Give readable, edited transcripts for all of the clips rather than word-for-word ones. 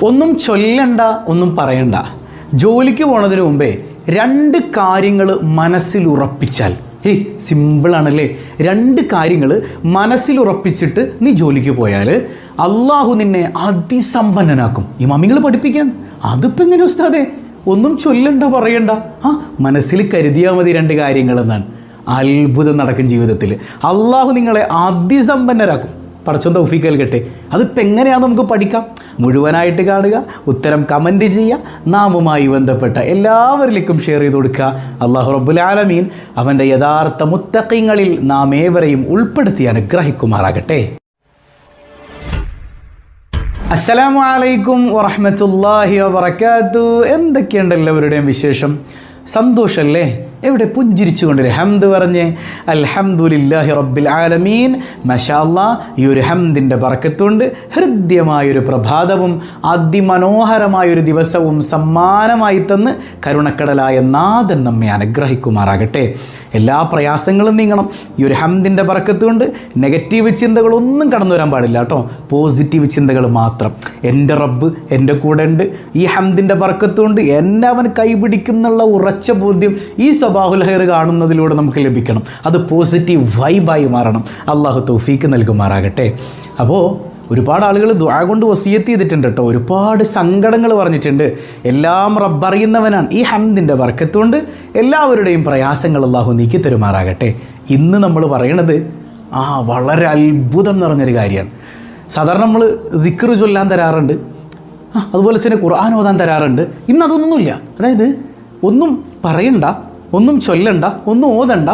ഒന്നും ചൊല്ലണ്ട, ഒന്നും പറയണ്ട. ജോലിക്ക് പോണതിന് മുമ്പേ 2 കാര്യങ്ങൾ മനസ്സിൽ ഉറപ്പിച്ചാൽ, സിമ്പിളാണല്ലേ. 2 കാര്യങ്ങൾ മനസ്സിൽ ഉറപ്പിച്ചിട്ട് നീ ജോലിക്ക് പോയാൽ അള്ളാഹു നിന്നെ അതിസമ്പന്നനാക്കും. ഇമാമിങ്ങൾ പഠിപ്പിക്കാൻ. അതിപ്പോൾ എങ്ങനെ ഉസ്താദേ? ഒന്നും ചൊല്ലണ്ട, പറയണ്ട, മനസ്സിൽ കരുതിയാൽ മതി 2 കാര്യങ്ങളെന്നാണ്. അത്ഭുതം നടക്കും ജീവിതത്തിൽ. അള്ളാഹു നിങ്ങളെ അതിസമ്പന്നരാക്കും. പടച്ചോൻ തൗഫീഖ് നൽകട്ടെ. അതിപ്പോൾ എങ്ങനെയാണെന്ന് നമുക്ക് പഠിക്കാം. മുഴുവനായിട്ട് കാണുക, ഉത്തരം കമൻറ്റ് ചെയ്യുക, നാമുമായി ബന്ധപ്പെട്ട എല്ലാവരിലേക്കും ഷെയർ ചെയ്ത് കൊടുക്കുക. അല്ലാഹു റബ്ബുൽ ആലമീൻ അവൻ്റെ യഥാർത്ഥ മുത്തഖീങ്ങളിൽ നാം ഏവരെയും ഉൾപ്പെടുത്തി അനുഗ്രഹിക്കുമാറാകട്ടെ. അസ്സലാമു അലൈക്കും വറഹ്മത്തുള്ളാഹി വബറകാതുഹു. എന്തൊക്കെയുണ്ട് എല്ലാവരുടെയും വിശേഷം? സന്തോഷമല്ലേ? എവിടെ പുഞ്ചിരിച്ചുകൊണ്ടൊരു ഹംദ് പറഞ്ഞ് അൽഹംദുലില്ലാഹി റബ്ബിൽ ആലമീൻ. മാഷാ അല്ലാഹ്, ഈ ഒരു ഹംദിൻ്റെ ബറക്കത്തുകൊണ്ട് ഹൃദ്യമായൊരു പ്രഭാതവും അതിമനോഹരമായൊരു ദിവസവും സമ്മാനമായി തന്ന് കരുണക്കടലായ നാഥൻ നമ്മെ അനുഗ്രഹിക്കുമാറാകട്ടെ. എല്ലാ പ്രയാസങ്ങളും നീങ്ങണം. ഈ ഒരു ഹംദിൻ്റെ ബറക്കത്തുകൊണ്ട് നെഗറ്റീവ് ചിന്തകളൊന്നും കടന്നു വരാൻ പാടില്ല കേട്ടോ. പോസിറ്റീവ് ചിന്തകൾ മാത്രം. എൻ്റെ റബ്ബ് എൻ്റെ കൂടെ ഉണ്ട്. ഈ ഹംദിൻ്റെ ബറക്കത്തുകൊണ്ട് എന്നെ അവൻ കൈപിടിക്കും എന്നുള്ള ഉറച്ച ബോധ്യം ഈ സ്വബാഹുൽ ഖൈർ കാണുന്നതിലൂടെ നമുക്ക് ലഭിക്കണം. അത് പോസിറ്റീവ് വൈബായി മാറണം. അള്ളാഹു തൗഫീക്ക് നൽകുമാറാകട്ടെ. അപ്പോൾ ഒരുപാട് ആളുകൾ ദുആ കൊണ്ട് വസിയത്ത് ചെയ്തിട്ടുണ്ട് കേട്ടോ. ഒരുപാട് സങ്കടങ്ങൾ പറഞ്ഞിട്ടുണ്ട്. എല്ലാം റബ്ബറിയുന്നവനാണ്. ഈ ഹംദിൻ്റെ ബർക്കത്തുകൊണ്ട് എല്ലാവരുടെയും പ്രയാസങ്ങൾ അള്ളാഹു നീക്കി തരുമാറാകട്ടെ. ഇന്ന് നമ്മൾ പറയണത് വളരെ അത്ഭുതം നിറഞ്ഞൊരു കാര്യമാണ്. സാധാരണ നമ്മൾ ദിക്ർ ചൊല്ലാൻ തരാറുണ്ട്, അതുപോലെ തന്നെ ഖുർആൻ ഓതാൻ തരാറുണ്ട്. ഇന്ന് അതൊന്നുമില്ല. അതായത് ഒന്നും പറയണ്ട, ഒന്നും ചൊല്ലണ്ട, ഒന്നും ഓതണ്ട,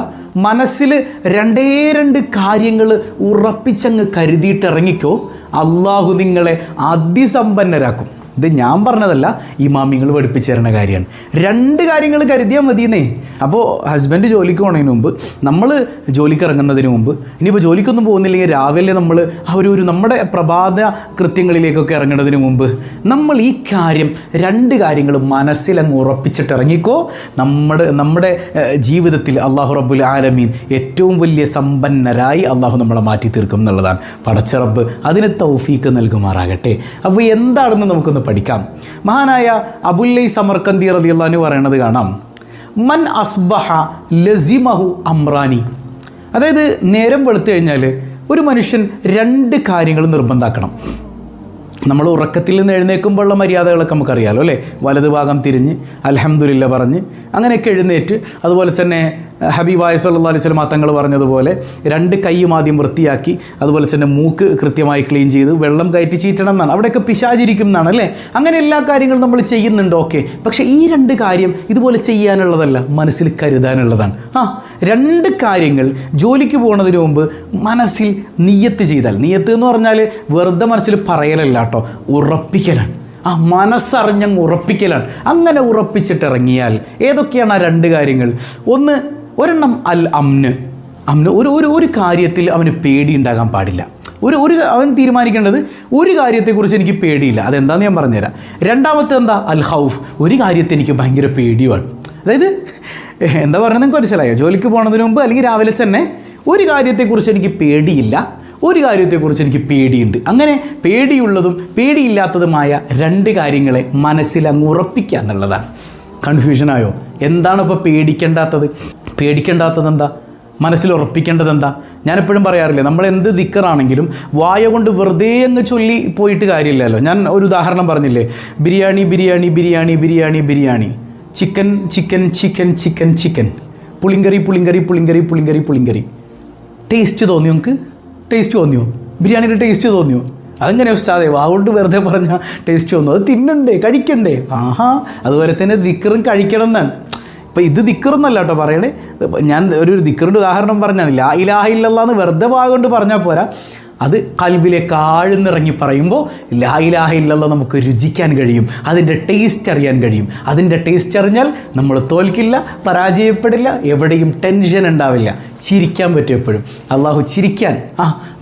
മനസ്സിൽ 2 കാര്യങ്ങൾ ഉറപ്പിച്ചങ്ങ് കരുതിയിട്ട് ഇറങ്ങിക്കോ. അള്ളാഹു നിങ്ങളെ അതിസമ്പന്നരാക്കും. ഇത് ഞാൻ പറഞ്ഞതല്ല, ഇമാമിങ്ങൾ പഠിപ്പിച്ചു തരുന്ന കാര്യമാണ്. 2 കാര്യങ്ങൾ കരുതിയാൽ മതിയെന്നേ. അപ്പോൾ ഹസ്ബൻഡ് ജോലിക്ക് പോകുന്നതിന് മുമ്പ്, നമ്മൾ ജോലിക്ക് ഇറങ്ങുന്നതിന് മുമ്പ്, ഇനിയിപ്പോൾ ജോലിക്കൊന്നും പോകുന്നില്ലെങ്കിൽ രാവിലെ നമ്മൾ നമ്മുടെ പ്രഭാത കൃത്യങ്ങളിലേക്കൊക്കെ ഇറങ്ങുന്നതിന് മുമ്പ് നമ്മൾ ഈ കാര്യം 2 കാര്യങ്ങൾ മനസ്സിലങ്ങ് ഉറപ്പിച്ചിട്ട് ഇറങ്ങിക്കോ. നമ്മുടെ ജീവിതത്തിൽ അള്ളാഹു റബ്ബുൽ ആലമീൻ ഏറ്റവും വലിയ സമ്പന്നരായി അള്ളാഹു നമ്മളെ മാറ്റി തീർക്കും എന്നുള്ളതാണ്. പടച്ച റബ്ബ് അതിന് തൗഫീക്ക് നൽകുമാറാകട്ടെ. അപ്പോൾ എന്താണെന്ന് നമുക്കൊന്ന് പഠിക്കാം. മഹാനായ അബുല്ലൈ സമർക്കന്ദി റളിയല്ലാഹു അൻഹു പറയുന്നത് കാണാം, മൻ അസ്ബഹ ലസിമഹു അമ്രാനി. അതായത് നേരം വെളുത്തു കഴിഞ്ഞാൽ ഒരു മനുഷ്യൻ 2 കാര്യങ്ങൾ നിർബന്ധമാക്കണം. നമ്മൾ ഉറക്കത്തിൽ നിന്ന് എഴുന്നേൽക്കുമ്പോഴുള്ള മര്യാദകളൊക്കെ നമുക്കറിയാമല്ലോ അല്ലേ? വലതു ഭാഗം തിരിഞ്ഞ് അൽഹംദുലില്ലാ പറഞ്ഞ് അങ്ങനെയൊക്കെ എഴുന്നേറ്റ്, അതുപോലെ തന്നെ ഹബീബായ സല്ലല്ലാഹു അലൈഹി വസല്ലം തങ്ങൾ പറഞ്ഞതുപോലെ 2 കൈയും ആദ്യം വൃത്തിയാക്കി, അതുപോലെ തന്നെ മൂക്ക് കൃത്യമായി ക്ലീൻ ചെയ്ത് വെള്ളം കയറ്റി ചീറ്റണം എന്നാണ്. അവിടെയൊക്കെ പിശാചിരിക്കും എന്നാണ് അല്ലേ? അങ്ങനെ എല്ലാ കാര്യങ്ങളും നമ്മൾ ചെയ്യുന്നുണ്ട്, ഓക്കെ. പക്ഷേ ഈ 2 കാര്യം ഇതുപോലെ ചെയ്യാനുള്ളതല്ല, മനസ്സിൽ കരുതാനുള്ളതാണ്. 2 കാര്യങ്ങൾ ജോലിക്ക് പോകുന്നതിന് മുമ്പ് മനസ്സിൽ നിയ്യത്ത് ചെയ്താൽ, നിയ്യത്ത് എന്ന് പറഞ്ഞാൽ വെറുതെ മനസ്സിൽ പറയലല്ല കേട്ടോ, ഉറപ്പിക്കലാണ്. മനസ്സറിഞ്ഞങ്ങ് ഉറപ്പിക്കലാണ്. അങ്ങനെ ഉറപ്പിച്ചിട്ടിറങ്ങിയാൽ ഏതൊക്കെയാണ് ആ 2 കാര്യങ്ങൾ? ഒരെണ്ണം അൽ അമ്ന്. ഒരു കാര്യത്തിൽ അവന് പേടി ഉണ്ടാകാൻ പാടില്ല. അവൻ തീരുമാനിക്കേണ്ടത് ഒരു കാര്യത്തെക്കുറിച്ച് എനിക്ക് പേടിയില്ല, അതെന്താണെന്ന് ഞാൻ പറഞ്ഞുതരാം. രണ്ടാമത്തെ എന്താ? അൽ ഖൗഫ്. ഒരു കാര്യത്തെ എനിക്ക് ഭയങ്കര പേടിയാണ്. അതായത് എന്താ പറയുന്നത് നിങ്ങൾക്ക് മനസ്സിലായോ? ജോലിക്ക് പോകുന്നതിന് മുമ്പ് അല്ലെങ്കിൽ രാവിലെ തന്നെ ഒരു കാര്യത്തെക്കുറിച്ച് എനിക്ക് പേടിയില്ല, ഒരു കാര്യത്തെക്കുറിച്ച് എനിക്ക് പേടിയുണ്ട്. അങ്ങനെ പേടിയുള്ളതും പേടിയില്ലാത്തതുമായ 2 കാര്യങ്ങളെ മനസ്സിലങ്ങ് ഉറപ്പിക്കുക എന്നുള്ളതാണ്. കൺഫ്യൂഷനായോ? എന്താണ് ഇപ്പോൾ പേടിക്കേണ്ടാത്തത് എന്താ? മനസ്സിൽ ഉറപ്പിക്കേണ്ടത് എന്താ? ഞാനെപ്പോഴും പറയാറില്ലേ, നമ്മൾ എന്ത് ദിക്കറാണെങ്കിലും വായ കൊണ്ട് വെറുതെ അങ്ങ് ചൊല്ലി പോയിട്ട് കാര്യമില്ലല്ലോ. ഞാൻ ഒരു ഉദാഹരണം പറഞ്ഞില്ലേ, biryani biryani biryani biryani biryani, chicken chicken chicken chicken chicken, പുളിങ്കറി പുളിങ്കറി പുളിങ്കറി പുളിങ്കറി പുളിങ്കറി. ടേസ്റ്റ് തോന്നിയോ നിങ്ങൾക്ക്? ടേസ്റ്റ് തോന്നിയോ? ബിരിയാണിയുടെ ടേസ്റ്റ് തോന്നിയോ? അതെങ്ങനെ ഉസ്താദേ വാഗോണ്ട് വെറുതെ പറഞ്ഞാൽ ടേസ്റ്റ് തോന്നും? അത് തിന്നണ്ടേ, കഴിക്കണ്ടേ? അതുപോലെ തന്നെ ദിക്കറും കഴിക്കണം എന്നാണ്. ഇപ്പോൾ ഇത് ദിക്കറൊന്നല്ല കേട്ടോ പറയണേ. ഞാൻ ഒരു ദിക്കറിൻ്റെ ഉദാഹരണം പറഞ്ഞാണ്. ലാ ഇലാഹ ഇല്ലല്ലാഹ് എന്ന് വെറുതെ വാഗോണ്ട് പറഞ്ഞാൽ പോരാ, അത് കൽബിലേക്ക് ആഴ്ന്നിറങ്ങി പറയുമ്പോൾ ലാ ഇലാഹ ഇല്ലല്ലാഹ് നമുക്ക് രുചിക്കാൻ കഴിയും, അതിൻ്റെ ടേസ്റ്റ് അറിയാൻ കഴിയും. അതിൻ്റെ ടേസ്റ്റ് അറിഞ്ഞാൽ നമ്മൾ തോൽക്കില്ല, പരാജയപ്പെടില്ല, എവിടെയും ടെൻഷൻ ഉണ്ടാവില്ല, ചിരിക്കാൻ പറ്റും എപ്പോഴും. അള്ളാഹു ചിരിക്കാൻ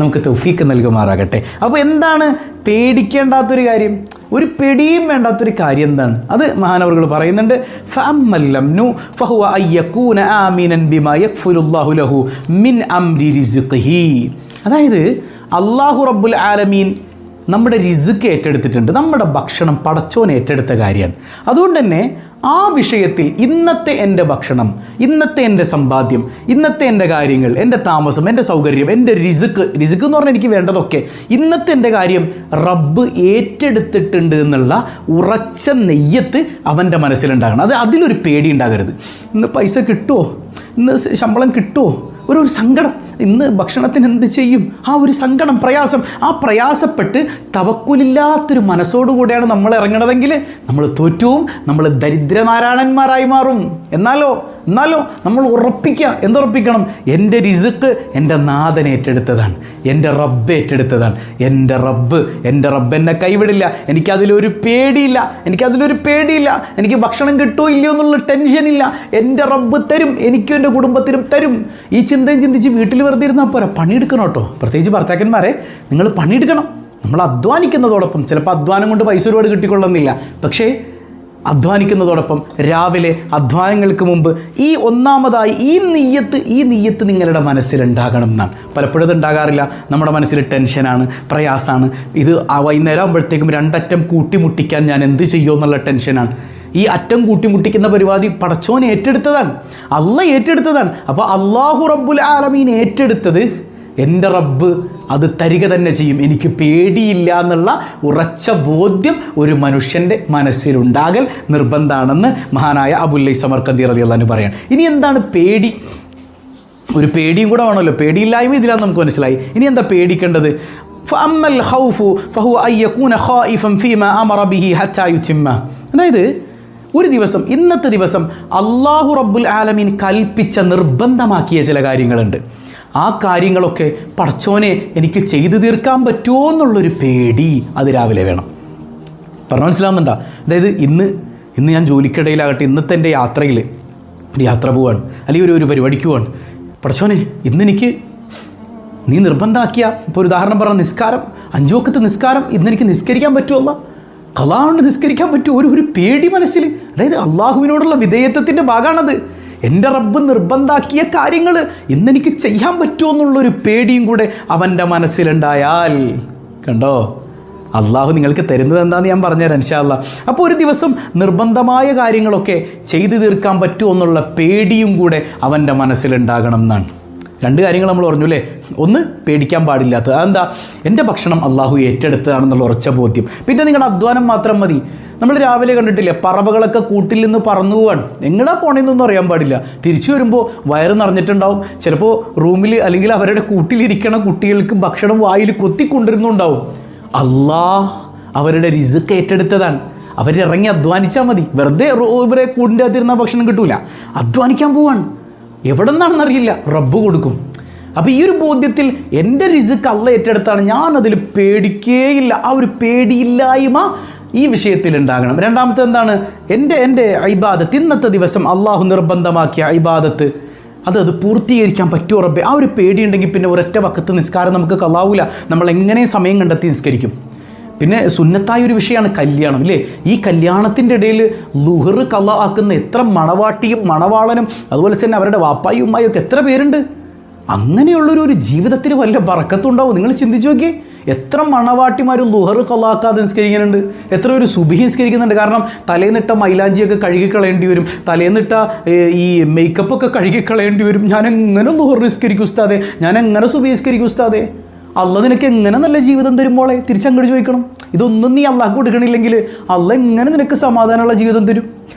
നമുക്ക് തൗഫീക്ക് നൽകുമാറാകട്ടെ. അപ്പോൾ എന്താണ് പേടിക്കേണ്ടാത്തൊരു കാര്യം? ഒരു പേടിയും വേണ്ടാത്തൊരു കാര്യം എന്താണ്? അത് മഹാനവറുകൾ പറയുന്നുണ്ട്, ഫഅമ്മല്ലംനു ഫഹുവ അയ്യകൂന ആമിനൻ ബിമാ യഗ്ഫിറുല്ലാഹു ലഹു മിൻ അംരി റിസ്ഖിഹി. അതായത് അള്ളാഹു റബ്ബുൽ ആലമീൻ നമ്മുടെ റിസ്ക് ഏറ്റെടുത്തിട്ടുണ്ട്. നമ്മുടെ ഭക്ഷണം പടച്ചോൻ ഏറ്റെടുത്ത കാര്യമാണ്. അതുകൊണ്ട് തന്നെ ആ വിഷയത്തിൽ ഇന്നത്തെ എൻ്റെ ഭക്ഷണം, ഇന്നത്തെ എൻ്റെ സമ്പാദ്യം, ഇന്നത്തെ എൻ്റെ കാര്യങ്ങൾ, എൻ്റെ താമസം, എൻ്റെ സൗകര്യം, എൻ്റെ റിസ്ക് എന്ന് പറഞ്ഞാൽ എനിക്ക് വേണ്ടതൊക്കെ ഇന്നത്തെ എൻ്റെ കാര്യം റബ്ബ് ഏറ്റെടുത്തിട്ടുണ്ട് എന്നുള്ള ഉറച്ച നെയ്യത്ത് അവൻ്റെ മനസ്സിലുണ്ടാകണം. അതിലൊരു പേടി ഉണ്ടാകരുത്. ഇന്ന് പൈസ കിട്ടുമോ, ഇന്ന് ശമ്പളം കിട്ടുമോ, ഒരു സങ്കടം, ഇന്ന് ഭക്ഷണത്തിന് എന്ത് ചെയ്യും, ആ ഒരു സങ്കടം, പ്രയാസം, ആ പ്രയാസപ്പെട്ട് തവക്കുലില്ലാത്തൊരു മനസ്സോടുകൂടിയാണ് നമ്മൾ ഇറങ്ങണതെങ്കിൽ നമ്മൾ തോറ്റുവും, നമ്മൾ ദരിദ്രനാരായണന്മാരായി മാറും. എന്നാലോ നമ്മൾ എന്തുറപ്പിക്കണം? എൻ്റെ റിസ്ക് എൻ്റെ നാഥൻ ഏറ്റെടുത്തതാണ്, എൻ്റെ റബ്ബ് ഏറ്റെടുത്തതാണ്. എൻ്റെ റബ്ബ് എന്നെ കൈവിടില്ല. എനിക്കതിലൊരു പേടിയില്ല. എനിക്ക് ഭക്ഷണം കിട്ടുമോ ഇല്ലയോ എന്നുള്ള ടെൻഷനില്ല. എൻ്റെ റബ്ബ് തരും, എനിക്കും എൻ്റെ കുടുംബത്തിനും തരും. ഈ ചിന്തയും ചിന്തിച്ച് വീട്ടിൽ വെറുതെ ഇരുന്നാൽ പോരാ, പണിയെടുക്കണം കേട്ടോ. പ്രത്യേകിച്ച് ഭർത്താക്കന്മാരെ, നിങ്ങൾ പണിയെടുക്കണം. നമ്മൾ അധ്വാനിക്കുന്നതോടൊപ്പം, ചിലപ്പോൾ അധ്വാനം കൊണ്ട് പൈസ ഒരുപാട് കിട്ടിക്കൊള്ളുന്നില്ല, പക്ഷേ അധ്വാനിക്കുന്നതോടൊപ്പം രാവിലെ അധ്വാനങ്ങൾക്ക് മുമ്പ് ഒന്നാമതായി ഈ നെയ്യത്ത് നിങ്ങളുടെ മനസ്സിലുണ്ടാകണം എന്നാണ്. പലപ്പോഴും ഇത് ഉണ്ടാകാറില്ല. നമ്മുടെ മനസ്സിൽ ടെൻഷനാണ്, പ്രയാസമാണ്. ഇത് വൈകുന്നേരം ആകുമ്പോഴത്തേക്കും രണ്ടറ്റം കൂട്ടിമുട്ടിക്കാൻ ഞാൻ എന്ത് ചെയ്യുമോ എന്നുള്ള ടെൻഷനാണ്. ഈ അറ്റം കൂട്ടിമുട്ടിക്കുന്ന പരിപാടി പടച്ചോൻ ഏറ്റെടുത്തതാണ്, അള്ളാഹ് ഏറ്റെടുത്തതാണ്. അപ്പോൾ അല്ലാഹു റബ്ബുൽ ആലമീൻ ഏറ്റെടുത്തത് എൻ്റെ റബ്ബ് അത് തരിക തന്നെ ചെയ്യും. എനിക്ക് പേടിയില്ല എന്നുള്ള ഉറച്ച ബോധ്യം ഒരു മനുഷ്യൻ്റെ മനസ്സിലുണ്ടാകൽ നിർബന്ധമാണെന്ന് മഹാനായ അബുല്ലൈ സമർക്കന്ദി റളിയല്ലാഹു അൻഹു പറയാണ്. ഇനി എന്താണ് പേടി? ഒരു പേടിയും കൂടെ വേണമല്ലോ. പേടിയില്ലായ്മ ഇതിലാന്ന് നമുക്ക് മനസ്സിലായി. ഇനി എന്താ പേടിക്കേണ്ടത്? ഫഅമ്മൽ ഖൗഫു ഫഹുവ അൻ യകൂന ഖായിഫൻ ഫീമാ അമറ ബിഹി ഹത്താ യുതിമ്മ. അതായത് ഒരു ദിവസം, ഇന്നത്തെ ദിവസം അല്ലാഹു റബ്ബുൽ ആലമീൻ കൽപ്പിച്ച നിർബന്ധമാക്കിയ ചില കാര്യങ്ങളുണ്ട്. ആ കാര്യങ്ങളൊക്കെ പടച്ചോനെ എനിക്ക് ചെയ്തു തീർക്കാൻ പറ്റുമോ എന്നുള്ളൊരു പേടി അത് രാവിലെ വേണം. പറഞ്ഞു മനസ്സിലാവുന്നുണ്ടോ? അതായത് ഇന്ന് ഞാൻ ജോലിക്കിടയിലാകട്ടെ, ഇന്നത്തെ എൻ്റെ യാത്രയിൽ ഒരു യാത്ര പോവാണ്, അല്ലെങ്കിൽ ഒരു പരിപാടിക്ക് പോവാണ്. പടച്ചോനെ ഇന്നെനിക്ക് നീ നിർബന്ധമാക്കിയ, ഇപ്പോൾ ഒരു ഉദാഹരണം പറഞ്ഞ നിസ്കാരം, 5 വക്ത് നിസ്കാരം ഇന്നെനിക്ക് നിസ്കരിക്കാൻ പറ്റുമല്ല, ഖളാ കൊണ്ട് നിസ്കരിക്കാൻ പറ്റുമോ? ഒരു പേടി മനസ്സിൽ. അതായത് അള്ളാഹുവിനോടുള്ള വിധേയത്വത്തിൻ്റെ ഭാഗമാണത്. എൻ്റെ റബ്ബ് നിർബന്ധാക്കിയ കാര്യങ്ങൾ ഇന്നെനിക്ക് ചെയ്യാൻ പറ്റുമോ എന്നുള്ളൊരു പേടിയും കൂടെ അവൻ്റെ മനസ്സിലുണ്ടായാൽ, കണ്ടോ, അള്ളാഹു നിങ്ങൾക്ക് തരുന്നത് എന്താണെന്ന് ഞാൻ പറഞ്ഞുതരാം ഇൻഷാ അല്ലാഹ്. അപ്പോൾ ഒരു ദിവസം നിർബന്ധമായ കാര്യങ്ങളൊക്കെ ചെയ്തു തീർക്കാൻ പറ്റുമോ എന്നുള്ള പേടിയും കൂടെ അവൻ്റെ മനസ്സിലുണ്ടാകണം എന്നാണ്. 2 കാര്യങ്ങൾ നമ്മൾ പറഞ്ഞു അല്ലേ. ഒന്ന്, പേടിക്കാൻ പാടില്ലാത്തത്. അതെന്താ? എൻ്റെ ഭക്ഷണം അള്ളാഹു ഏറ്റെടുത്തതാണെന്നുള്ള ഉറച്ച ബോധ്യം. പിന്നെ നിങ്ങളുടെ അധ്വാനം മാത്രം മതി. നമ്മൾ രാവിലെ കണ്ടിട്ടില്ലേ, പറവകളൊക്കെ കൂട്ടിൽ നിന്ന് പറന്നു പോവാൻ. എങ്ങനെയാ പോണേന്നൊന്നും അറിയാൻ പാടില്ല. തിരിച്ചു വരുമ്പോൾ വയറ് നിറഞ്ഞിട്ടുണ്ടാവും. ചിലപ്പോൾ റൂമിൽ അല്ലെങ്കിൽ അവരുടെ കൂട്ടിലിരിക്കണ കുട്ടികൾക്ക് ഭക്ഷണം വായിൽ കൊത്തിക്കൊണ്ടിരുന്നുണ്ടാവും. അള്ളാഹ് അവരുടെ റിസ്ക് ഏറ്റെടുത്തതാണ്. അവരിറങ്ങി അധ്വാനിച്ചാൽ മതി. വെറുതെ ഇവരെ കൂടിൻ്റെ അകത്തിരുന്ന ഭക്ഷണം കിട്ടൂല. അധ്വാനിക്കാൻ പോവാണ്. എവിടെ നിന്നാണെന്നറിയില്ല, റബ്ബ് കൊടുക്കും. അപ്പോൾ ഈ ഒരു ബോധ്യത്തിൽ എൻ്റെ റിസ്ക് അള്ളാഹ് ഏറ്റെടുത്താണ്, ഞാനതിൽ പേടിക്കേയില്ല. ആ ഒരു പേടിയില്ലായ്മ ഈ വിഷയത്തിൽ ഉണ്ടാകണം. രണ്ടാമത്തെ എന്താണ്? എൻ്റെ ഇബാദത്ത്, ഇന്നത്തെ ദിവസം അള്ളാഹു നിർബന്ധമാക്കിയ ഇബാദത്ത് അത് പൂർത്തീകരിക്കാൻ പറ്റുമോ റബ്ബേ? ആ ഒരു പേടിയുണ്ടെങ്കിൽ പിന്നെ ഒരൊറ്റ വക്കത്ത് നിസ്കാരം നമുക്ക് കളാവൂല. നമ്മൾ എങ്ങനെ സമയം കണ്ടെത്തി നിസ്കരിക്കും? പിന്നെ സുന്നത്തായൊരു വിഷയമാണ് കല്യാണം അല്ലേ. ഈ കല്യാണത്തിൻ്റെ ഇടയിൽ ളുഹർ കള ആക്കുന്ന എത്ര മണവാട്ടിയും മണവാളനും അതുപോലെ തന്നെ അവരുടെ വാപ്പായും ഉമ്മായും ഒക്കെ എത്ര പേരുണ്ട്. അങ്ങനെയുള്ളൊരു ജീവിതത്തിന് വല്ല ബറക്കത്തുണ്ടാവും. നിങ്ങൾ ചിന്തിച്ച് നോക്കിയേ, എത്ര മണവാട്ടിമാരും ളുഹർ കളാക്കാതെ നിസ്കരിക്കുന്നുണ്ട്, എത്ര ഒരു സുബഹി നിസ്കരിക്കുന്നുണ്ട്. കാരണം തലേന്നിട്ട മൈലാഞ്ചിയൊക്കെ കഴുകിക്കളയേണ്ടി വരും, തലേന്നിട്ട ഈ മേക്കപ്പൊക്കെ കഴുകിക്കളയേണ്ടി വരും. ഞാനെങ്ങനെ ളുഹർ നിസ്കരിക്കും ഉസ്താദേ, ഞാനെങ്ങനെ സുബഹി നിസ്കരിക്കും ഉസ്താദേ? അള്ളാഹ് നിനക്ക് എങ്ങനെ നല്ല ജീവിതം തരുമ്പോളെ തിരിച്ചങ്ങോട്ട് ചോദിക്കണം. ഇതൊന്നും നീ അള്ളാഹ് കൊടുക്കണില്ലെങ്കിൽ അള്ളാഹ് എങ്ങനെ നിനക്ക് സമാധാനമുള്ള ജീവിതം തരും?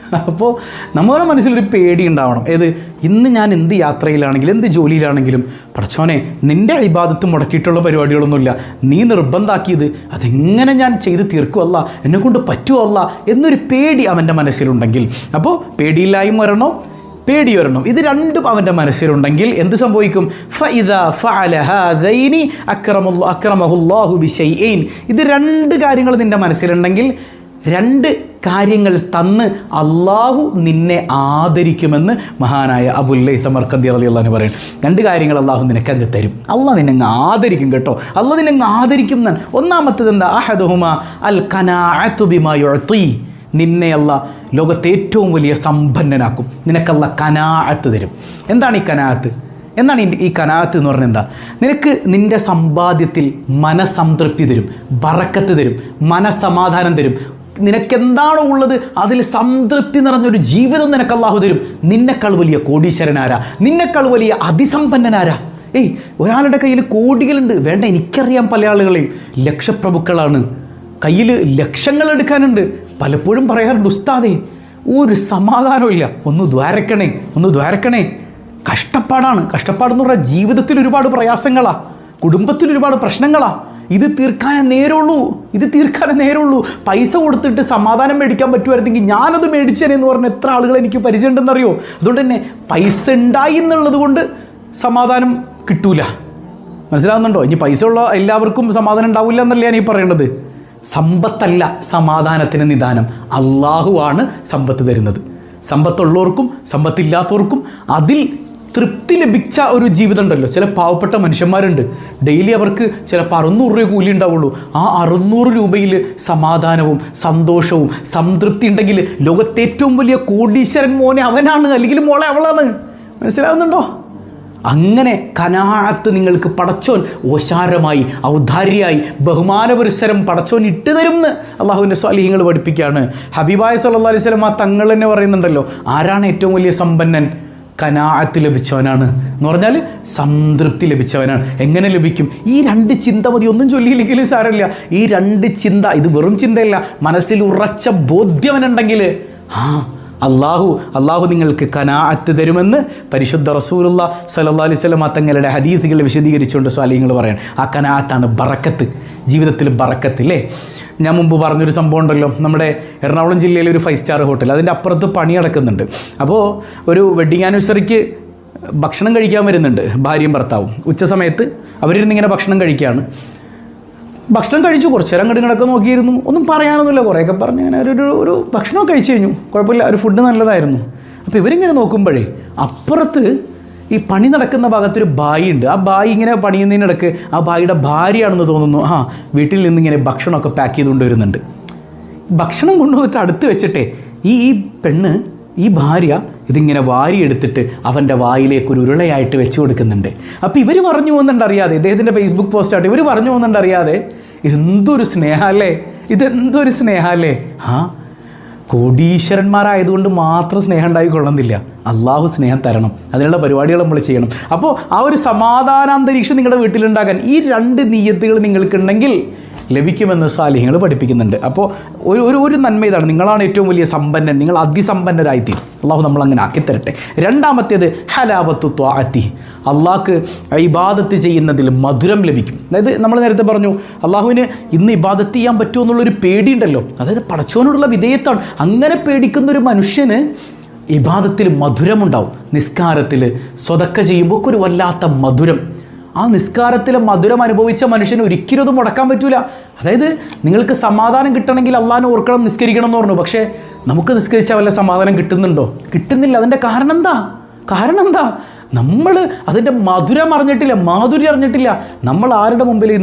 അപ്പോൾ നമ്മുടെ മനസ്സിലൊരു പേടി ഉണ്ടാവണം. ഇന്ന് ഞാൻ എന്ത് യാത്രയിലാണെങ്കിലും എന്ത് ജോലിയിലാണെങ്കിലും പടച്ചോനെ നിൻ്റെ ഇബാദത്ത് മുടക്കിയിട്ടുള്ള പരിപാടികളൊന്നുമില്ല, നീ നിർബന്ധമാക്കിയത് അതെങ്ങനെ ഞാൻ ചെയ്ത് തീർക്കുമല്ല, എന്നെക്കൊണ്ട് പറ്റുമല്ല എന്നൊരു പേടി അവൻ്റെ മനസ്സിലുണ്ടെങ്കിൽ, അപ്പോൾ പേടിയില്ലായ്മ വരണോ, പേടി വരണം. ഇത് രണ്ടും അവൻ്റെ മനസ്സിലുണ്ടെങ്കിൽ എന്ത് സംഭവിക്കും? ഫഇദാ ഫഅല ഹാദൈനി അക്രമഹുല്ലാഹു ബിശൈഇൻ. ഇത് 2 കാര്യങ്ങൾ നിൻ്റെ മനസ്സിലുണ്ടെങ്കിൽ 2 കാര്യങ്ങൾ തന്ന് അള്ളാഹു നിന്നെ ആദരിക്കുമെന്ന് മഹാനായ അബുല്ലൈ സമർക്കന്ദി റളിയല്ലാഹു അൻഹു പറയും. 2 കാര്യങ്ങൾ അള്ളാഹു നിനക്ക് അങ്ങ് തരും. അള്ളാഹ് നിന്നെ അങ്ങ് ആദരിക്കും കേട്ടോ. അള്ളാഹ് നിന്നെ അങ്ങ് ആദരിക്കും എന്നാണ്. ഒന്നാമത്തത് എന്താ? അഹദുഹുമാ അൽ ഖനാഅതു ബിമാ യുഅതി. നിന്നെ അള്ളാഹ് ലോകത്തെ ഏറ്റവും വലിയ സമ്പന്നനാക്കും. നിനക്കല്ല കനാഅത്ത് തരും. എന്താണ് ഈ കനാഅത്ത്? എന്നാണ് ഈ കനാഅത്ത് എന്ന് പറഞ്ഞാൽ എന്താ? നിനക്ക് നിൻ്റെ സമ്പാദ്യത്തിൽ മനസംതൃപ്തി തരും, ബറക്കത്ത് തരും, മനസമാധാനം തരും. നിനക്കെന്താണോ ഉള്ളത് അതിൽ സംതൃപ്തി നിറഞ്ഞൊരു ജീവിതം നിനക്ക് അള്ളാഹു തരും. നിന്നെക്കാൾ വലിയ കോടീശ്വരനാരാ? നിന്നെക്കാൾ വലിയ അതിസമ്പന്നനാരാ? ഒരാളുടെ കയ്യിൽ കോടികളുണ്ട്, വേണ്ട, എനിക്കറിയാം പല ആളുകളെയും ലക്ഷപ്രഭുക്കളാണ്, കയ്യിൽ ലക്ഷങ്ങൾ എടുക്കാനുണ്ട്. പലപ്പോഴും പറയാറുണ്ട്, ഉസ്താദേ ഒരു സമാധാനമില്ല, ഒന്ന് ദ്വാരക്കണേ. കഷ്ടപ്പാടെന്ന് പറഞ്ഞാൽ ജീവിതത്തിൽ ഒരുപാട് പ്രയാസങ്ങളാണ്, കുടുംബത്തിൽ ഒരുപാട് പ്രശ്നങ്ങളാണ്. ഇത് തീർക്കാനേ നേരമുള്ളൂ. പൈസ കൊടുത്തിട്ട് സമാധാനം മേടിക്കാൻ പറ്റുമായിരുന്നെങ്കിൽ ഞാനത് മേടിച്ചേനെന്ന് പറഞ്ഞ എത്ര ആളുകൾ എനിക്ക് പരിചയമുണ്ടെന്നറിയോ? അതുകൊണ്ട് തന്നെ പൈസ ഉണ്ടായി എന്നുള്ളത് കൊണ്ട് സമാധാനം കിട്ടൂല. മനസ്സിലാവുന്നുണ്ടോ? ഇനി പൈസ ഉള്ള എല്ലാവർക്കും സമാധാനം ഉണ്ടാവില്ല എന്നല്ല ഞാൻ ഈ പറയേണ്ടത്. സമ്പത്തല്ല സമാധാനത്തിന് നിദാനം, അള്ളാഹുവാണ് സമ്പത്ത് തരുന്നത്. സമ്പത്തുള്ളവർക്കും സമ്പത്തില്ലാത്തവർക്കും അതിൽ തൃപ്തി ലഭിച്ച ഒരു ജീവിതം ഉണ്ടല്ലോ. ചില പാവപ്പെട്ട മനുഷ്യന്മാരുണ്ട്, ഡെയിലി അവർക്ക് ചിലപ്പോൾ 600 രൂപ കൂലി ഉണ്ടാവുള്ളൂ. ആ 600 രൂപയിൽ സമാധാനവും സന്തോഷവും സംതൃപ്തി ഉണ്ടെങ്കിൽ ലോകത്തെ ഏറ്റവും വലിയ കോടീശ്വരൻ മോനെ അവനാണ്, അല്ലെങ്കിൽ മോളെ അവളാണ്. മനസ്സിലാവുന്നുണ്ടോ? അങ്ങനെ കനാഅത്ത് നിങ്ങൾക്ക് പടച്ചോൻ ഓശാരമായി, ഔദാര്യമായി, ബഹുമാനപുരസ്സരം പടച്ചോൻ ഇട്ട് തരുമെന്ന് അള്ളാഹുവിൻ്റെ സ്വാലിഹ്യങ്ങൾ പഠിപ്പിക്കുകയാണ്. ഹബീബായ സല്ലല്ലാഹു അലൈഹി വസല്ലം ആ തങ്ങൾ തന്നെ പറയുന്നുണ്ടല്ലോ, ആരാണ് ഏറ്റവും വലിയ സമ്പന്നൻ? കനാഅത്ത് ലഭിച്ചവനാണ് എന്ന് പറഞ്ഞാൽ സംതൃപ്തി ലഭിച്ചവനാണ്. എങ്ങനെ ലഭിക്കും? ഈ 2 ചിന്ത മതി, ഒന്നും ചൊല്ലിയില്ലെങ്കിൽ സാരമില്ല. ഈ 2 ചിന്ത, ഇത് വെറും ചിന്തയല്ല, മനസ്സിൽ ഉറച്ച ബോധ്യവനുണ്ടെങ്കിൽ അള്ളാഹു നിങ്ങൾക്ക് കനാഅത്ത് തരുമെന്ന് പരിശുദ്ധ റസൂലുള്ളാഹി സ്വല്ലല്ലാഹു അലൈഹി വസല്ലം തങ്ങളുടെ ഹദീസുകൾ വിശദീകരിച്ചുകൊണ്ട് സ്വാലിഹ്യങ്ങൾ പറയാണ്. ആ കനാഅത്താണ് ബറക്കത്ത്, ജീവിതത്തിൽ ബറക്കത്ത്. അല്ലേ? ഞാൻ മുമ്പ് പറഞ്ഞൊരു സംഭവം ഉണ്ടല്ലോ, നമ്മുടെ എറണാകുളം ജില്ലയിലെ ഒരു 5 സ്റ്റാർ ഹോട്ടൽ, അതിൻ്റെ അപ്പുറത്ത് പണി നടക്കുന്നുണ്ട്. അപ്പോൾ ഒരു വെഡ്ഡിങ് ആനിവേഴ്സറിക്ക് ഭക്ഷണം കഴിക്കാൻ വരുന്നുണ്ട് ഭാര്യയും ഭർത്താവും. ഉച്ച സമയത്ത് അവരിരുന്നിങ്ങനെ ഭക്ഷണം കഴിക്കുകയാണ്. ഭക്ഷണം കഴിച്ചു, കുറച്ച് നേരം കിടക്കെ നോക്കിയിരുന്നു, ഒന്നും പറയാനൊന്നുമില്ല, കുറേയൊക്കെ പറഞ്ഞ് അങ്ങനെ ഒരു ഭക്ഷണമൊക്കെ കഴിച്ചു കഴിഞ്ഞു, കുഴപ്പമില്ല, ഒരു ഫുഡ് നല്ലതായിരുന്നു. അപ്പോൾ ഇവരിങ്ങനെ നോക്കുമ്പോഴേ അപ്പുറത്ത് ഈ പണി നടക്കുന്ന ഭാഗത്തൊരു ബായി ഉണ്ട്. ആ ബായി ഇങ്ങനെ പണിയുന്നതിനിടയ്ക്ക് ആ ബായിയുടെ ഭാര്യയാണെന്ന് തോന്നുന്നു, വീട്ടിൽ നിന്നിങ്ങനെ ഭക്ഷണമൊക്കെ പാക്ക് ചെയ്തുകൊണ്ട് വരുന്നുണ്ട്. ഭക്ഷണം കൊണ്ടുപോയിട്ട് അടുത്ത് വെച്ചിട്ടെ ഈ പെണ്ണ്, ഈ ഭാര്യ ഇതിങ്ങനെ വാരിയെടുത്തിട്ട് അവൻ്റെ വായിലേക്ക് ഒരു ഉരുളയായിട്ട് വെച്ച് കൊടുക്കുന്നുണ്ട്. അപ്പോൾ ഇവർ പറഞ്ഞു പോകുന്നുണ്ടറിയാതെ, ഇദ്ദേഹത്തിൻ്റെ ഫേസ്ബുക്ക് പോസ്റ്റായിട്ട് ഇവർ പറഞ്ഞു പോകുന്നുണ്ടറിയാതെ, എന്തൊരു സ്നേഹമല്ലേ, ഇതെന്തൊരു സ്നേഹമല്ലേ. കോടീശ്വരന്മാരായതുകൊണ്ട് മാത്രം സ്നേഹം ഉണ്ടായിക്കൊള്ളുന്നില്ല, അള്ളാഹു സ്നേഹം തരണം, അതിനുള്ള പരിപാടികൾ നമ്മൾ ചെയ്യണം. അപ്പോൾ ആ ഒരു സമാധാനാന്തരീക്ഷം നിങ്ങളുടെ വീട്ടിലുണ്ടാക്കാൻ ഈ 2 നിയ്യത്തുകൾ നിങ്ങൾക്കുണ്ടെങ്കിൽ ലഭിക്കുമെന്ന് സ്വാലിഹ്യങ്ങൾ പഠിപ്പിക്കുന്നുണ്ട്. അപ്പോൾ ഒരു നന്മ ഇതാണ്, നിങ്ങളാണ് ഏറ്റവും വലിയ സമ്പന്നൻ, നിങ്ങൾ അതിസമ്പന്നരായിത്തീരും. അള്ളാഹു നമ്മളങ്ങനെ ആക്കിത്തരട്ടെ. രണ്ടാമത്തേത് ഹലാവത്തു ത്വാഅത്തി, അള്ളാഹ്ക്ക് ഇബാദത്ത് ചെയ്യുന്നതിൽ മധുരം ലഭിക്കും. അതായത് നമ്മൾ നേരത്തെ പറഞ്ഞു, അള്ളാഹുവിന് ഇന്ന് ഇബാദത്ത് ചെയ്യാൻ പറ്റുമോ എന്നുള്ളൊരു പേടിയുണ്ടല്ലോ, അതായത് പടച്ചവനോടുള്ള വിധേയത്വമാണ്. അങ്ങനെ പേടിക്കുന്നൊരു മനുഷ്യന് ഇബാദത്തിൽ മധുരമുണ്ടാവും. നിസ്കാരത്തിൽ സ്വതക്ക ചെയ്യുമ്പോൾ ഒരു വല്ലാത്ത മധുരം, ആ നിസ്കാരത്തിലെ മധുരം അനുഭവിച്ച മനുഷ്യന് ഒരിക്കലും അത് മുടക്കാൻ പറ്റൂല. അതായത് നിങ്ങൾക്ക് സമാധാനം കിട്ടണമെങ്കിൽ അള്ളാഹിനെ ഓർക്കണം, നിസ്കരിക്കണം എന്ന് പറഞ്ഞു. പക്ഷേ നമുക്ക് നിസ്കരിച്ചാൽ വല്ല സമാധാനം കിട്ടുന്നുണ്ടോ? കിട്ടുന്നില്ല. അതിൻ്റെ കാരണം എന്താ? നമ്മൾ അതിൻ്റെ മധുരം അറിഞ്ഞിട്ടില്ല, മാധുര്യം അറിഞ്ഞിട്ടില്ല. നമ്മൾ ആരുടെ മുമ്പിൽ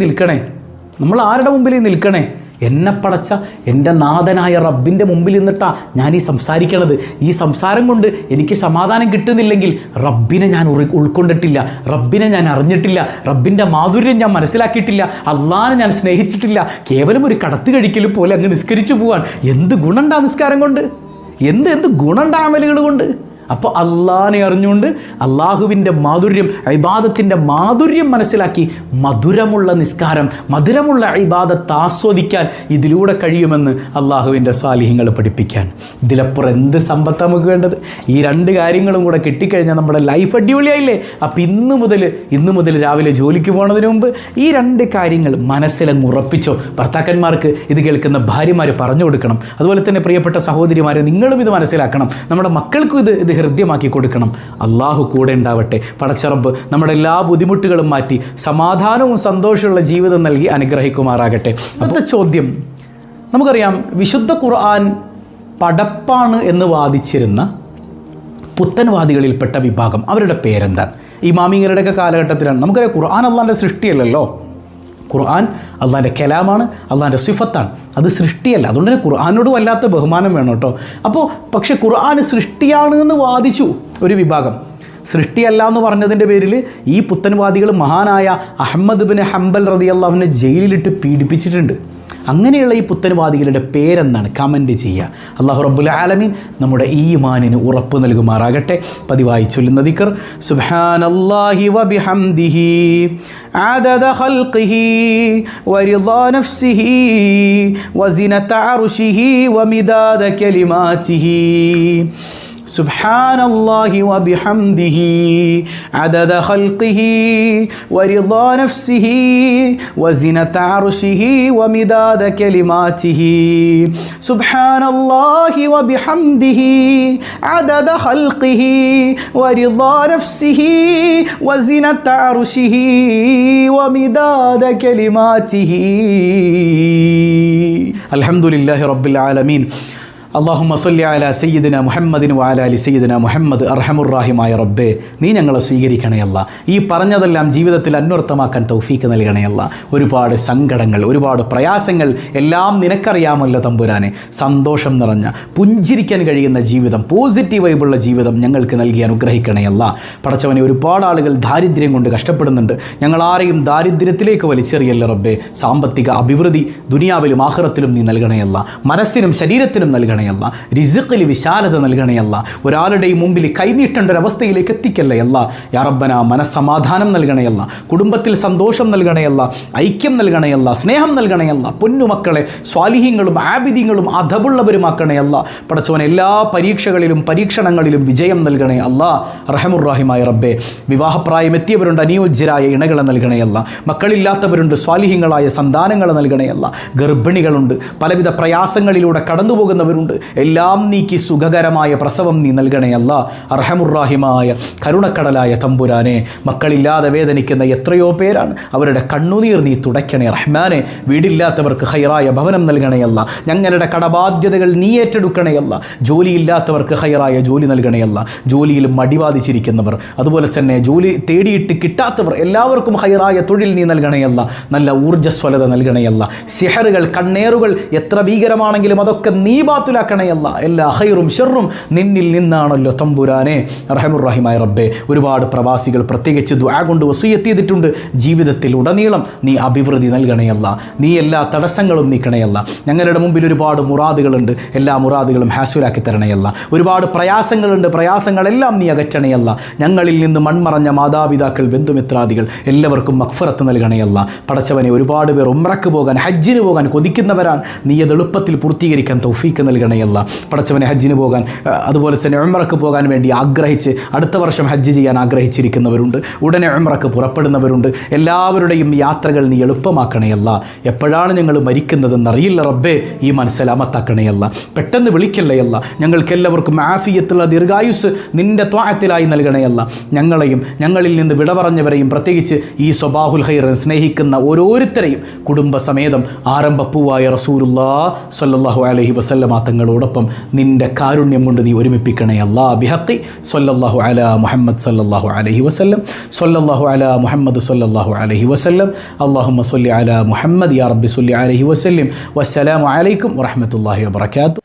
നിൽക്കണേ? എന്നെ പടച്ച എൻ്റെ നാഥനായ റബ്ബിൻ്റെ മുമ്പിൽ നിന്നിട്ടാ ഞാൻ ഈ സംസാരിക്കണത്. ഈ സംസാരം കൊണ്ട് എനിക്ക് സമാധാനം കിട്ടുന്നില്ലെങ്കിൽ റബ്ബിനെ ഞാൻ ഉൾക്കൊണ്ടിട്ടില്ല, റബ്ബിനെ ഞാൻ അറിഞ്ഞിട്ടില്ല, റബ്ബിൻ്റെ മാധുര്യം ഞാൻ മനസ്സിലാക്കിയിട്ടില്ല, അള്ളാഹിനെ ഞാൻ സ്നേഹിച്ചിട്ടില്ല. കേവലം ഒരു കടത്ത് കഴിക്കൽ പോലെ അങ്ങ് നിസ്കരിച്ചു പോവാൻ എന്ത് ഗുണമുണ്ടാ നിസ്കാരം കൊണ്ട്? എന്ത് ഗുണമുണ്ടാ അമലുകൾ കൊണ്ട്? അപ്പോൾ അള്ളാഹിനെ അറിഞ്ഞുകൊണ്ട് അള്ളാഹുവിൻ്റെ മാധുര്യം, ഇബാദത്തിൻ്റെ മാധുര്യം മനസ്സിലാക്കി മധുരമുള്ള നിസ്കാരം, മധുരമുള്ള ഇബാദത്ത് ആസ്വദിക്കാൻ ഇതിലൂടെ കഴിയുമെന്ന് അള്ളാഹുവിൻ്റെ സ്വാലിഹ്യങ്ങൾ പഠിപ്പിക്കാൻ. ഇതിലപ്പുറം എന്ത് സമ്പത്ത് നമുക്ക് വേണ്ടത്? ഈ 2 കാര്യങ്ങളും കൂടെ കിട്ടിക്കഴിഞ്ഞാൽ നമ്മുടെ ലൈഫ് അടിപൊളിയായില്ലേ? അപ്പോൾ ഇന്ന് മുതൽ രാവിലെ ജോലിക്ക് പോകുന്നതിന് മുമ്പ് ഈ 2 കാര്യങ്ങൾ മനസ്സിലങ്ങ് ഉറപ്പിച്ചോ. ഭർത്താക്കന്മാർക്ക് ഇത് കേൾക്കുന്ന ഭാര്യമാർ പറഞ്ഞു കൊടുക്കണം. അതുപോലെ തന്നെ പ്രിയപ്പെട്ട സഹോദരിമാരെ, നിങ്ങളും ഇത് മനസ്സിലാക്കണം. നമ്മുടെ മക്കൾക്കും ഇത് ഹൃദ്യമാക്കി കൊടുക്കണം. അള്ളാഹു കൂടെ ഉണ്ടാവട്ടെ. പടച്ചറബ് നമ്മുടെ എല്ലാ ബുദ്ധിമുട്ടുകളും മാറ്റി സമാധാനവും സന്തോഷമുള്ള ജീവിതം നൽകി അനുഗ്രഹിക്കുമാറാകട്ടെ. അടുത്ത ചോദ്യം, നമുക്കറിയാം വിശുദ്ധ ഖുർആൻ പടപ്പാണ് എന്ന് വാദിച്ചിരുന്ന പുത്തൻവാദികളിൽപ്പെട്ട വിഭാഗം, അവരുടെ പേരെന്താണ്? ഇമാമിങ്ങളുടെയൊക്കെ കാലഘട്ടത്തിലാണ്. നമുക്കറിയാം ഖുർആൻ അള്ളാഹിൻ്റെ സൃഷ്ടിയല്ലല്ലോ. ഖുർആൻ അള്ളാഹിൻ്റെ കലാമാണ്, അള്ളാഹിൻ്റെ സിഫത്താണ്, അത് സൃഷ്ടിയല്ല. അതുകൊണ്ട് തന്നെ ഖുർആനോട് വല്ലാത്ത ബഹുമാനം വേണം കേട്ടോ. പക്ഷേ ഖുർആൻ സൃഷ്ടിയാണ് എന്ന് വാദിച്ചു ഒരു വിഭാഗം. സൃഷ്ടിയല്ല എന്ന് പറഞ്ഞതിൻ്റെ പേരിൽ ഈ പുത്തൻവാദികൾ മഹാനായ അഹ്മദ് ബിൻ ഹംബൽ റളിയല്ലാഹു അൻഹു ജയിലിലിട്ട് പീഡിപ്പിച്ചിട്ടുണ്ട്. അങ്ങനെയുള്ള ഈ പുത്തൻവാദികളുടെ പേരെന്താണ്? കമൻറ്റ് ചെയ്യുക. അല്ലാഹു റബ്ബുൽ ആലമീൻ നമ്മുടെ ഈമാനിന് ഉറപ്പ് നൽകുമാറാകട്ടെ. പതിവായി ചൊല്ലുന്ന ദിക്ർ സുബ്ഹാനല്ലാഹി വബിഹംദിഹി അദദ ഖൽഖിഹി വറിളാ നഫ്സിഹി വസിനത അർശിഹി വമിദാദ കലിമാതിഹി. സുബ്ഹാനല്ലാഹി വബിഹംദിഹി അദദ ഖൽഖിഹി വറിളാ നഫ്സിഹി വസിനത അർശിഹി വമിദാദ കലിമാതിഹി. സുബ്ഹാനല്ലാഹി വബിഹംദിഹി അദദ ഖൽഖിഹി വറിളാ നഫ്സിഹി വസിനത അർശിഹി വമിദാദ കലിമാതിഹി. അൽഹംദുലില്ലാഹി റബ്ബിൽ ആലമീൻ. അല്ലാഹുമ്മ സ്വല്ലി അലാ സയ്യിദിന മുഹമ്മദിൻ വഅലാ അലി സയ്യിദിന മുഹമ്മദ്. അർഹമുറാഹിമായ റബ്ബേ, നീ ഞങ്ങളെ സ്വീകരിക്കണേ അല്ലാ. ഈ പറഞ്ഞതെല്ലാം ജീവിതത്തിൽ അന്വർത്ഥമാക്കാൻ തൗഫീക്ക് നൽകണേ അല്ലാ. ഒരുപാട് സങ്കടങ്ങൾ, ഒരുപാട് പ്രയാസങ്ങൾ എല്ലാം നിനക്കറിയാമല്ലോ തമ്പുരാനെ. സന്തോഷം നിറഞ്ഞ പുഞ്ചിരിക്കാൻ കഴിയുന്ന ജീവിതം, പോസിറ്റീവ് വൈബുള്ള ജീവിതം ഞങ്ങൾക്ക് നൽകി അനുഗ്രഹിക്കണേ അല്ലാ. പടച്ചവനെ, ഒരുപാട് ആളുകൾ ദാരിദ്ര്യം കൊണ്ട് കഷ്ടപ്പെടുന്നുണ്ട്. ഞങ്ങളാരെയും ദാരിദ്ര്യത്തിലേക്ക് വലിച്ചെറിയല്ല റബ്ബേ. സാമ്പത്തിക അഭിവൃദ്ധി ദുനിയാവിലും ആഖിറത്തിലും നീ നൽകണേ അല്ലാ. മനസ്സിനും ശരീരത്തിനും നൽകണേ അല്ലാ. റിസ്ഖിൽ വിശാലത നൽകണേ അല്ലാ. ഒരാളുടെയും മുമ്പിൽ കൈനീട്ടേണ്ട ഒരവസ്ഥയിലേക്ക് എത്തിക്കല്ലേ അല്ലാ. യാ റബ്ബന, മനസ്സമാധാനം നൽകണേ അല്ലാ. കുടുംബത്തിൽ സന്തോഷം നൽകണേ അല്ലാ. ഐക്യം നൽകണേ അല്ലാ. സ്നേഹം നൽകണേ അല്ലാ. പൊന്നുമക്കളെ സ്വാലിഹീങ്ങളും ആബിദീങ്ങളും അദബുള്ളവരുമാക്കണേ അല്ലാ. പടച്ചവനെ, എല്ലാ പരീക്ഷകളിലും പരീക്ഷണങ്ങളിലും വിജയം നൽകണേ അല്ലാ. റഹമുറാഹിമായ റബ്ബേ, വിവാഹപ്രായം എത്തിയവരുണ്ട്, അനുയോജ്യരായ ഇണകളെ നൽകണേ അല്ലാ. മക്കളില്ലാത്തവരുണ്ട്, സ്വാലിഹീങ്ങളായ സന്താനങ്ങളെ നൽകണേ അല്ലാ. ഗർഭിണികളുണ്ട്, പലവിധ പ്രയാസങ്ങളിലൂടെ കടന്നുപോകുന്നവരുണ്ട്. എല്ലാം നീക്കി സുഖകരമായ പ്രസവം നീ നൽകണേ അല്ലാ. അർഹമുറാഹിമായ കരുണക്കടലായ തമ്പുരാനെ, മക്കളില്ലാതെ വേദനിക്കുന്ന എത്രയോ പേരാണ്. അവരുടെ കണ്ണുനീർ നീ തുടയ്ക്കണേ റഹ്മാനെ. വീടില്ലാത്തവർക്ക് ഹൈറായ ഭവനം നൽകണേ അല്ലാ. ഞങ്ങളുടെ കടബാധ്യതകൾ നീ ഏറ്റെടുക്കണേ അല്ലാ. ജോലിയില്ലാത്തവർക്ക് ഹൈറായ ജോലി നൽകണേ അല്ലാ. ജോലിയിൽ മടിവാദിച്ചിരിക്കുന്നവർ, അതുപോലെ തന്നെ ജോലി തേടിയിട്ട് കിട്ടാത്തവർ, എല്ലാവർക്കും ഹൈറായ തൊഴിൽ നീ നൽകണേ അല്ലാ. നല്ല ഊർജ്ജസ്വലത നൽകണേ അല്ലാ. സിഹറുകൾ, കണ്ണേറുകൾ എത്ര ഭീകരമാണെങ്കിലും അതൊക്കെ നീ ബാത്തുലാക്കണയല്ല. എല്ലാ ഹൈറും ഷെറും നിന്നിൽ നിന്നാണല്ലോ തമ്പുരാനെ. റഹമുറഹിമായ റബ്ബേ, ഒരുപാട് പ്രവാസികൾ പ്രത്യേകിച്ച് ദുആ കൊണ്ട് വസിയ്യത്ത് ചെയ്തിട്ടുണ്ട്. ജീവിതത്തിൽ ഉടനീളം നീ അഭിവൃദ്ധി നൽകണയല്ല. നീ എല്ലാ തടസ്സങ്ങളും നീക്കണയല്ല. ഞങ്ങളുടെ മുമ്പിൽ ഒരുപാട് മുറാദുകളുണ്ട്, എല്ലാ മുറാദുകളും ഹാസുലാക്കി തരണയല്ല. ഒരുപാട് പ്രയാസങ്ങളുണ്ട്, പ്രയാസങ്ങളെല്ലാം നീ അകറ്റണയല്ല. ഞങ്ങളിൽ നിന്ന് മൺമറഞ്ഞ മാതാപിതാക്കൾ, ബന്ധുമിത്രാദികൾ എല്ലാവർക്കും മഗ്ഫിറത്ത് നൽകണയല്ല. പടച്ചവനെ, ഒരുപാട് പേർ ഉംറക്ക് പോകാൻ, ഹജ്ജിന് പോകാൻ കൊതിക്കുന്നവരാണ്. നീ അത് എളുപ്പത്തിൽ പൂർത്തീകരിക്കാൻ തൗഫീക്ക് നൽകണയല്ല. പടച്ചവനെ, ഹജ്ജിന് പോകാൻ, അതുപോലെ തന്നെ ഉംറക്ക് പോകാൻ വേണ്ടി ആഗ്രഹിച്ച് അടുത്ത വർഷം ഹജ്ജ് ചെയ്യാൻ ആഗ്രഹിച്ചിരിക്കുന്നവരുണ്ട്. ഉടനെ ഉംറക്ക് പുറപ്പെടുന്നവരുണ്ട്. എല്ലാവരുടെയും യാത്രകൾ നീ എളുപ്പമാക്കണയല്ല. എപ്പോഴാണ് ഞങ്ങൾ മരിക്കുന്നതെന്നറിയില്ല റബ്ബേ. ഈ മനസ്സലാമത്താക്കണയല്ല. പെട്ടെന്ന് വിളിക്കല്ലയല്ല. ഞങ്ങൾക്കെല്ലാവർക്കും ആഫിയത്തുള്ള ദീർഘായുസ് നിൻ്റെ ത്വാഅത്തിലായി നൽകണയല്ല. ഞങ്ങളെയും ഞങ്ങളിൽ നിന്ന് വിട പറഞ്ഞവരെയും, പ്രത്യേകിച്ച് ഈ സ്വബാഹുൽ ഖൈറിനെ സ്നേഹിക്കുന്ന ഓരോരുത്തരെയും കുടുംബസമേതം ആരംഭപ്പൂവായ റസൂലുള്ളാഹി സ്വല്ലല്ലാഹു അലൈഹി വസല്ലമ തങ്ങളോടൊപ്പം നിൻ്റെ കാരുണ്യം കൊണ്ട് നീ ഒരുമിപ്പിക്കണേ അല്ലാ. ബിഹഖി സ്വല്ലല്ലാഹു അലാ മുഹമ്മദ് സ്വല്ലല്ലാഹു അലൈഹി വസല്ലം, സ്വല്ലല്ലാഹു അലാ മുഹമ്മദ് സ്വല്ലല്ലാഹു അലൈഹി വസല്ലം. അല്ലാഹുമ്മ സ്വല്ലി അലാ മുഹമ്മദ് യാ റബ്ബി സ്വല്ലി അലൈഹി വസല്ലം. വസ്സലാമു അലൈക്കും വറഹ്മത്തുള്ളാഹി വബറകാതുഹു.